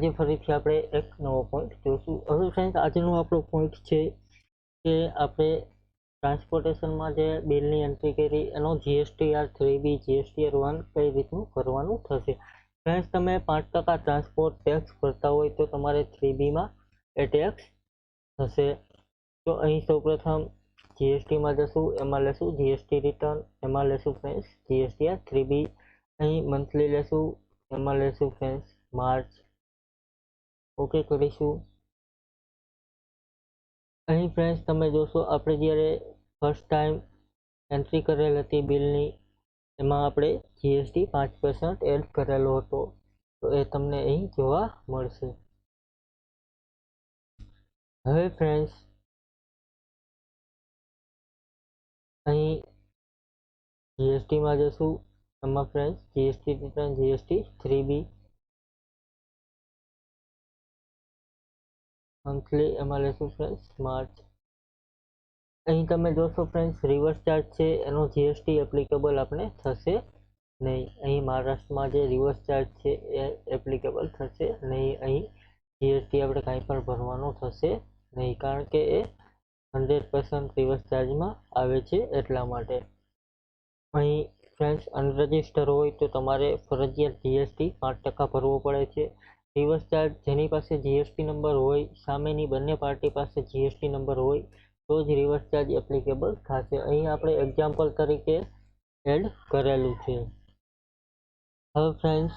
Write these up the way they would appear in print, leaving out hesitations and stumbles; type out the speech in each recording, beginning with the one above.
આજે ફરીથી આપણે એક નવો પોઈન્ટ જોશું। હવે ફ્રેન્ડ્સ આજનો આપણો પોઈન્ટ છે કે આપણે ટ્રાન્સપોર્ટેશનમાં જે બિલની એન્ટ્રી કરી એનો GSTR 3B GSTR 1 કઈ રીતનું કરવાનું થશે। ફ્રેન્ડ્સ તમે 5% ટ્રાન્સપોર્ટ ટેક્સ ભરતા હોય તો તમારે 3Bમાં એ ટેક્સ થશે। તો અહીં સૌપ્રથમ જીએસટીમાં જશું, એમાં લેશું જીએસટી રિટર્ન, એમાં લેશું ફ્રેન્ડ્સ GSTR 3B, અહીં મંથલી લેશું, એમાં લેશું ફ્રેન્ડ્સ માર્ચ, ઓકે કરીશું। અહીં ફ્રેન્ડ્સ તમે જોશો આપણે જ્યારે ફર્સ્ટ ટાઈમ એન્ટ્રી કરેલ હતી બિલની એમાં આપણે જીએસટી 5% એડ કરેલો હતો, તો એ તમને અહીં જોવા મળશે। હવે ફ્રેન્ડ્સ અહીં જીએસટીમાં જશું, એમાં friends GST return GST 3B monthly, એમાં લેશું ફ્રેન્ડ્સ માર્ચ। અહીં તમે જોશો ફ્રેન્ડ્સ રિવર્સ ચાર્જ છે એનો જીએસટી એપ્લિકેબલ આપણે થશે નહીં। અહીં મહારાષ્ટ્રમાં જે રિવર્સ ચાર્જ છે એ એપ્લિકેબલ થશે નહીં, અહીં જીએસટી આપણે કાંઈ પણ ભરવાનું થશે નહીં, કારણ કે એ 100% રિવર્સ ચાર્જમાં આવે છે એટલા માટે। અહીં ફ્રેન્ડ્સ અનરજિસ્ટર હોય તો તમારે ફરજિયાત જીએસટી 5% ભરવો પડે છે। રિવર્સ ચાર્જ જેની પાસે જીએસટી નંબર હોય, સામેની બંને પાર્ટી પાસે જીએસટી નંબર હોય તો જ રિવર્સ ચાર્જ એપ્લિકેબલ થશે। અહીં આપણે એક્ઝામ્પલ તરીકે એડ કરેલું છે। હવે ફ્રેન્ડ્સ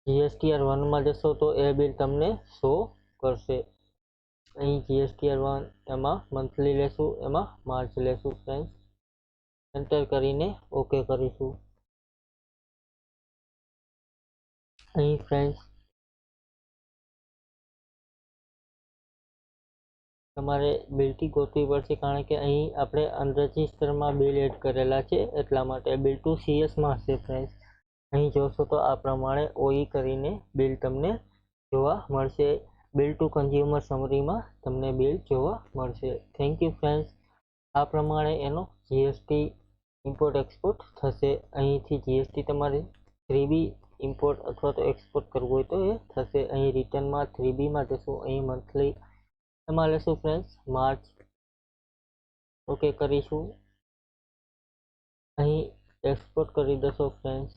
GSTR 1માં જશો તો એ બિલ તમને શો કરશે। અહીં GSTR 1 એમાં મંથલી લેશું, એમાં માર્ચ લેશું ફ્રેન્ડ્સ, એન્ટર કરીને ઓકે કરીશું। અહીં ફ્રેન્ડ્સ તમારે બિલટી ગોતવી પડશે, કારણ કે અહીં આપણે અનરજિસ્ટરમાં બિલ એડ કરેલા છે એટલા માટે। બિલ ટુ CS માં હશે ફ્રેન્ડ્સ, અહીં જોશો તો આ પ્રમાણે OE કરીને બિલ તમને જોવા મળશે। બિલ ટુ કન્ઝ્યુમર સમરીમાં તમને બિલ જોવા મળશે। Thank you friends. આ પ્રમાણે એનો જીએસટી ઇમ્પોર્ટ એક્સપોર્ટ થશે। અહીંથી જીએસટી તમારે 3B ઇમ્પોર્ટ અથવા તો એક્સપોર્ટ કરવું હોય તો એ થશે। અહીં રિટર્નમાં 3Bમાં જશું, અહીં મંથલી, એમાં લેશું ફ્રેન્ડ્સ માર્ચ, ઓકે કરીશું। અહીં એક્સપોર્ટ કરી દેશો ફ્રેન્ડ્સ,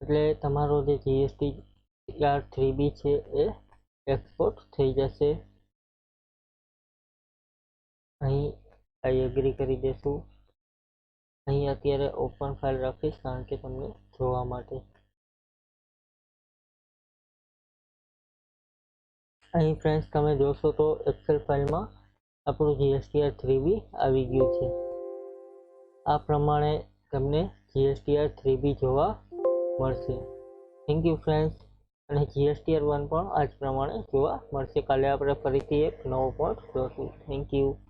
એટલે તમારો જે GSTR 3B છે એ એક્સપોર્ટ થઈ જશે। અહીં આઈ એગ્રી કરી દેશું। અહીં અત્યારે ઓપન ફાઇલ રાખીશ કારણ કે તમને જોવા માટે। અહીં ફ્રેન્ડ્સ તમે જોશો તો એક્સેલ ફાઇલમાં આપણું GSTR 3B આવી ગયું છે। આ પ્રમાણે તમને GSTR 3B જોવા મળશે। Thank you friends. અને GSTR 1 પણ આ જ પ્રમાણે જોવા મળશે। કાલે આપણે ફરીથી એક નવો પોઈન્ટ જોશું। Thank you.